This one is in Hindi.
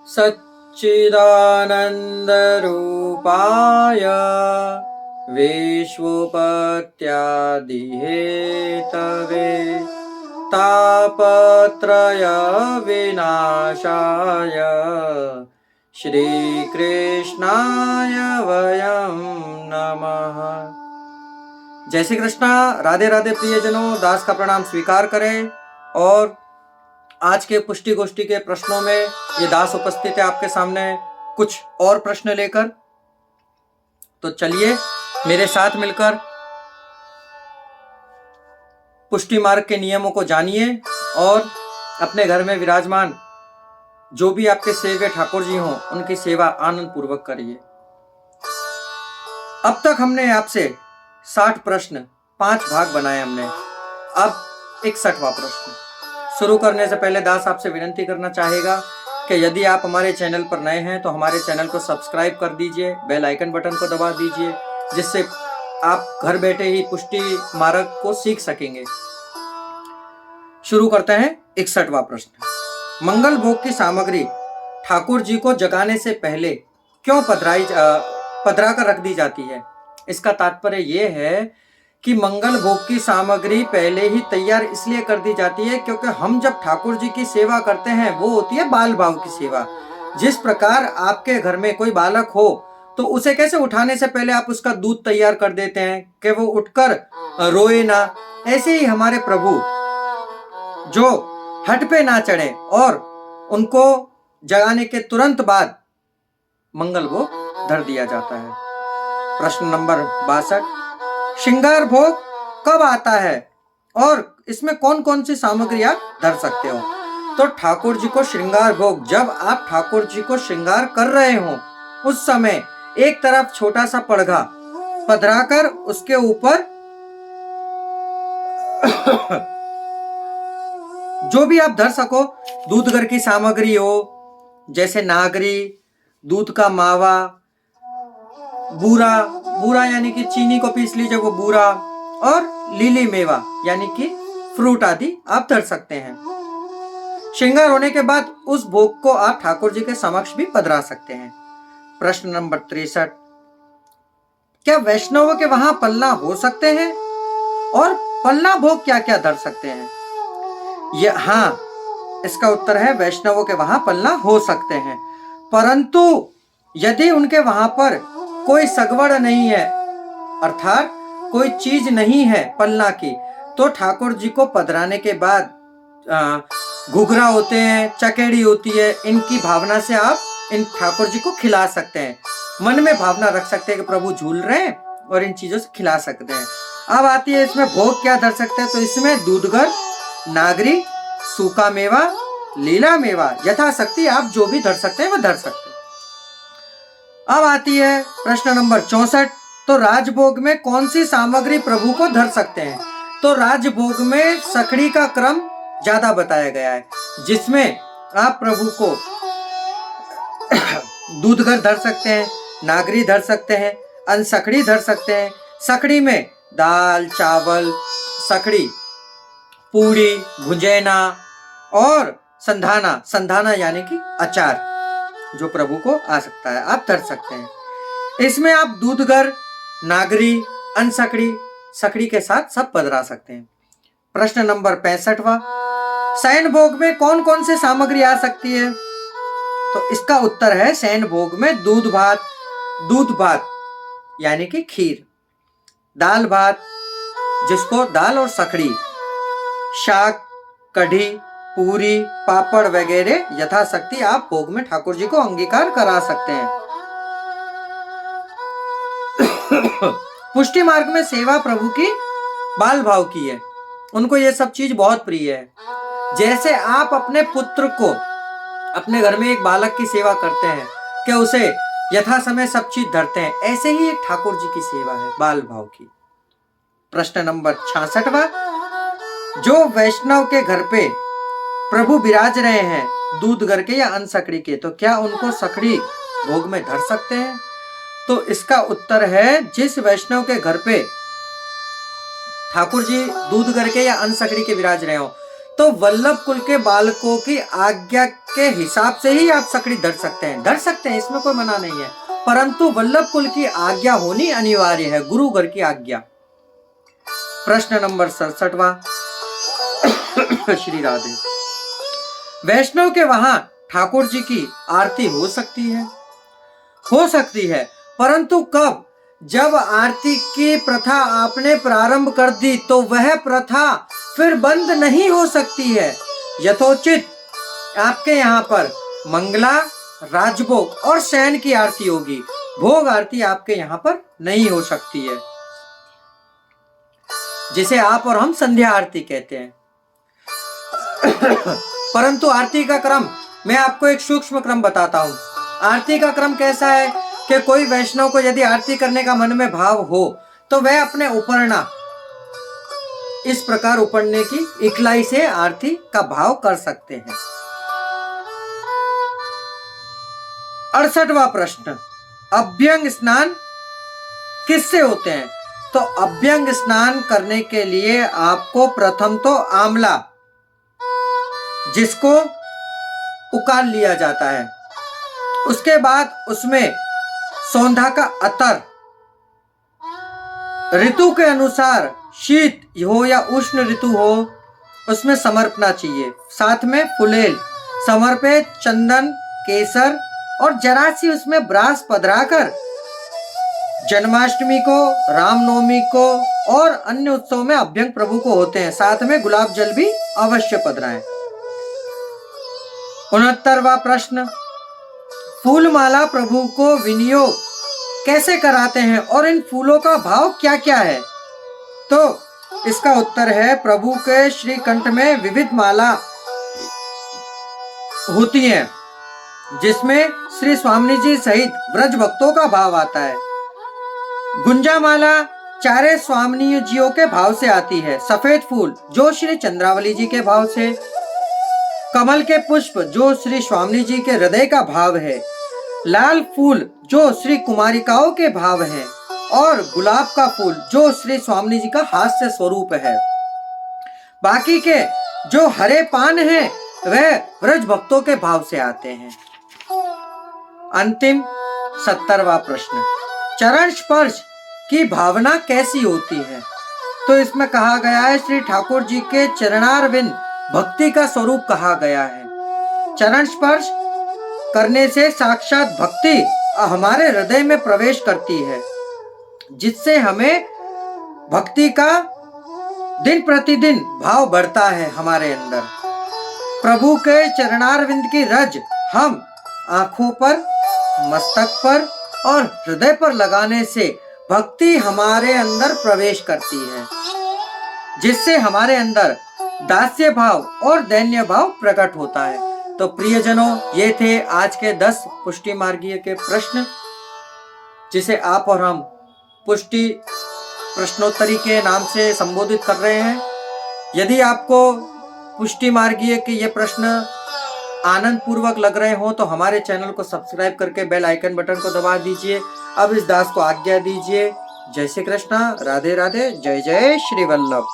सच्चिदानन्दरूपाय विश्वोपत्यादिहेतवे तापत्रय विनाशाय श्रीकृष्णाय वयं नमः। जय श्री कृष्णा। राधे राधे प्रियजनों, दास का प्रणाम स्वीकार करें। और आज के पुष्टि गोष्ठी के प्रश्नों में ये दास उपस्थित है आपके सामने कुछ और प्रश्न लेकर। तो चलिए मेरे साथ मिलकर पुष्टि मार्ग के नियमों को जानिए और अपने घर में विराजमान जो भी आपके सेव्य ठाकुर जी हों उनकी सेवा आनंद पूर्वक करिए। अब तक हमने आपसे 60 प्रश्न 5 भाग बनाए हमने। अब 61वां प्रश्न शुरू करने से पहले दास आपसे विनती करना चाहेगा कि यदि आप हमारे चैनल पर नए हैं तो हमारे चैनल को सब्सक्राइब कर दीजिए, बेल आइकन बटन को दबा दीजिए, जिससे आप घर बैठे ही पुष्टि मार्ग को सीख सकेंगे। शुरू करते हैं 61वां प्रश्न। मंगल भोग की सामग्री ठाकुर जी को जगाने से पहले क्यों पधरा कर रख दी जाती है? इसका तात्पर्य यह है कि मंगल भोग की सामग्री पहले ही तैयार इसलिए कर दी जाती है क्योंकि हम जब ठाकुर जी की सेवा करते हैं वो होती है बाल भाव की सेवा। जिस प्रकार आपके घर में कोई बालक हो तो उसे कैसे उठाने से पहले आप उसका दूध तैयार कर देते हैं कि वो उठकर रोए ना, ऐसे ही हमारे प्रभु जो हट पे ना चढ़े और उनको जगाने के तुरंत बाद मंगल भोग धर दिया जाता है। प्रश्न नंबर 62। श्रृंगार भोग कब आता है और इसमें कौन कौन सी सामग्री आप धर सकते हो? तो ठाकुर जी को श्रृंगार भोग जब आप ठाकुर जी को श्रृंगार कर रहे हो उस समय एक तरफ छोटा सा पड़घा पधराकर उसके ऊपर जो भी आप धर सको, दूध घर की सामग्री हो जैसे नागरी, दूध का मावा, बूरा यानी कि चीनी को पीस लीजिए वो बूरा, और लीली मेवा यानी कि फ्रूट आदि आप धर सकते हैं। श्रृंगार होने के बाद उस भोग को आप ठाकुर जी के समक्ष भी पधरा सकते हैं। प्रश्न नंबर 63। क्या वैष्णवों के वहां पल्ला हो सकते हैं और पल्ला भोग क्या क्या धर सकते हैं? हाँ, इसका उत्तर है वैष्णवों के वहां पल्ला हो सकते हैं, परंतु यदि उनके वहां पर कोई सगवड़ नहीं है अर्थात कोई चीज नहीं है पल्ला की, तो ठाकुर जी को पधराने के बाद घुघरा होते हैं, चकेड़ी होती है, इनकी भावना से आप इन ठाकुर जी को खिला सकते हैं। मन में भावना रख सकते हैं कि प्रभु झूल रहे हैं और इन चीजों से खिला सकते हैं। अब आती है इसमें भोग क्या धर सकते हैं? तो इसमें दूधगर, नागरी, सूखा मेवा, लीला मेवा, यथाशक्ति आप जो भी धर सकते हैं वो धर सकते हैं। अब आती है प्रश्न नंबर 64। तो राजभोग में कौन सी सामग्री प्रभु को धर सकते हैं? तो राजभोग में सखड़ी का क्रम ज्यादा बताया गया है, जिसमें आप प्रभु को दूधगर धर सकते हैं, नागरी धर सकते हैं, अनसखड़ी धर सकते हैं। सखड़ी में दाल, चावल, सखड़ी, पूड़ी, भुंजेना और संधाना यानी कि अचार जो प्रभु को आ सकता है आप धर सकते हैं। इसमें आप दूधगर, नागरी, अनसखड़ी, सखड़ी के साथ सब पधरा सकते हैं। प्रश्न नंबर 65वां। शयन भोग में कौन कौन सी सामग्री आ सकती है? तो इसका उत्तर है शयन भोग में दूध भात यानी कि खीर, दाल भात जिसको दाल और सखड़ी, शाक, कढ़ी, पूरी, पापड़ वगैरह यथाशक्ति आप भोग में ठाकुर जी को अंगीकार करा सकते हैं। पुष्टि मार्ग में सेवा प्रभु की बाल भाव की है, उनको ये सब चीज बहुत प्रिय है। जैसे आप अपने पुत्र को अपने घर में एक बालक की सेवा करते हैं कि उसे यथा समय सब चीज धरते हैं, ऐसे ही एक ठाकुर जी की सेवा है बाल भाव की। प्रश्न नंबर 66वां। जो वैष्णव के घर पे प्रभु विराज रहे हैं दूध घर के या अनसकड़ी के, तो क्या उनको सखड़ी भोग में धर सकते हैं? तो इसका उत्तर है जिस वैष्णव के घर पे ठाकुर जी दूध घर के या अनसकड़ी के विराज रहे हो, तो तो वल्लभ कुल के बालकों की आज्ञा के हिसाब से ही आप सकड़ी धर सकते हैं, इसमें कोई मना नहीं है, परंतु वल्लभ कुल की आज्ञा होनी अनिवार्य है, गुरु घर की आज्ञा। प्रश्न नंबर 67वां। श्री राधे। वैष्णव के वहां ठाकुर जी की आरती हो सकती है, परंतु कब? जब आरती की प्रथा आपने प्रारंभ कर दी तो वह प्रथा फिर बंद नहीं हो सकती है। यथोचित आपके यहाँ पर मंगला, राजभोग और शयन की आरती होगी, भोग आरती आपके यहाँ पर नहीं हो सकती है, जिसे आप और हम संध्या आरती कहते हैं। परंतु आरती का क्रम मैं आपको एक सूक्ष्म क्रम बताता हूं। आरती का क्रम कैसा है कि कोई वैष्णव को यदि आरती करने का मन में भाव हो तो वह अपने उपरना इस प्रकार उपरने की इकलाई से आरती का भाव कर सकते हैं। 68वां प्रश्न। अभ्यंग स्नान किससे होते हैं? तो अभ्यंग स्नान करने के लिए आपको प्रथम तो आंवला, जिसको उकाल लिया जाता है, उसके बाद उसमें सौंधा का अतर, ऋतु के अनुसार शीत हो या उष्ण ऋतु हो उसमें समर्पना चाहिए, साथ में फुलेल, समर पे चंदन, केसर और जरा सी उसमें ब्रास पधराकर जन्माष्टमी को, रामनवमी को और अन्य उत्सव में अभ्यंग प्रभु को होते हैं, साथ में गुलाब जल भी अवश्य पधराएं। 69वां प्रश्न। फूलमाला प्रभु को विनियोग कैसे कराते हैं और इन फूलों का भाव क्या क्या है? तो इसका उत्तर है, प्रभु के श्री कंठ में विविध माला होती हैं, जिसमें श्री स्वामी जी सहित ब्रज भक्तों का भाव आता है। गुंजा माला चारे स्वामी जियों के भाव से आती है। सफेद फूल जो श्री चंद्रावली जी के भाव से, कमल के पुष्प जो श्री स्वामी जी के हृदय का भाव है, लाल फूल जो श्री कुमारिकाओं के भाव है और गुलाब का फूल जो श्री स्वामी जी का हास्य स्वरूप है। बाकी के जो हरे पान हैं वह ब्रज भक्तों के भाव से आते हैं। अंतिम 70वां प्रश्न। चरण स्पर्श की भावना कैसी होती है? तो इसमें कहा गया है, श्री ठाकुर जी के चरणारविंद भक्ति का स्वरूप कहा गया है। चरण स्पर्श करने से साक्षात भक्ति हमारे हृदय में प्रवेश करती है, जिससे हमें भक्ति का दिन प्रतिदिन भाव बढ़ता है हमारे अंदर। प्रभु के चरणारविंद की रज हम आंखों पर, मस्तक पर और हृदय पर लगाने से भक्ति हमारे अंदर प्रवेश करती है, जिससे हमारे अंदर दास्य भाव और दैन्य भाव प्रकट होता है। तो प्रियजनों, ये थे आज के 10 पुष्टि मार्गीय के प्रश्न, जिसे आप और हम पुष्टि प्रश्नोत्तरी के नाम से संबोधित कर रहे हैं। यदि आपको पुष्टि मार्गीय के ये प्रश्न आनंद पूर्वक लग रहे हो तो हमारे चैनल को सब्सक्राइब करके बेल आइकन बटन को दबा दीजिए। अब इस दास को आज्ञा दीजिए। जय श्री कृष्णा, राधे राधे, जय जय श्री वल्लभ।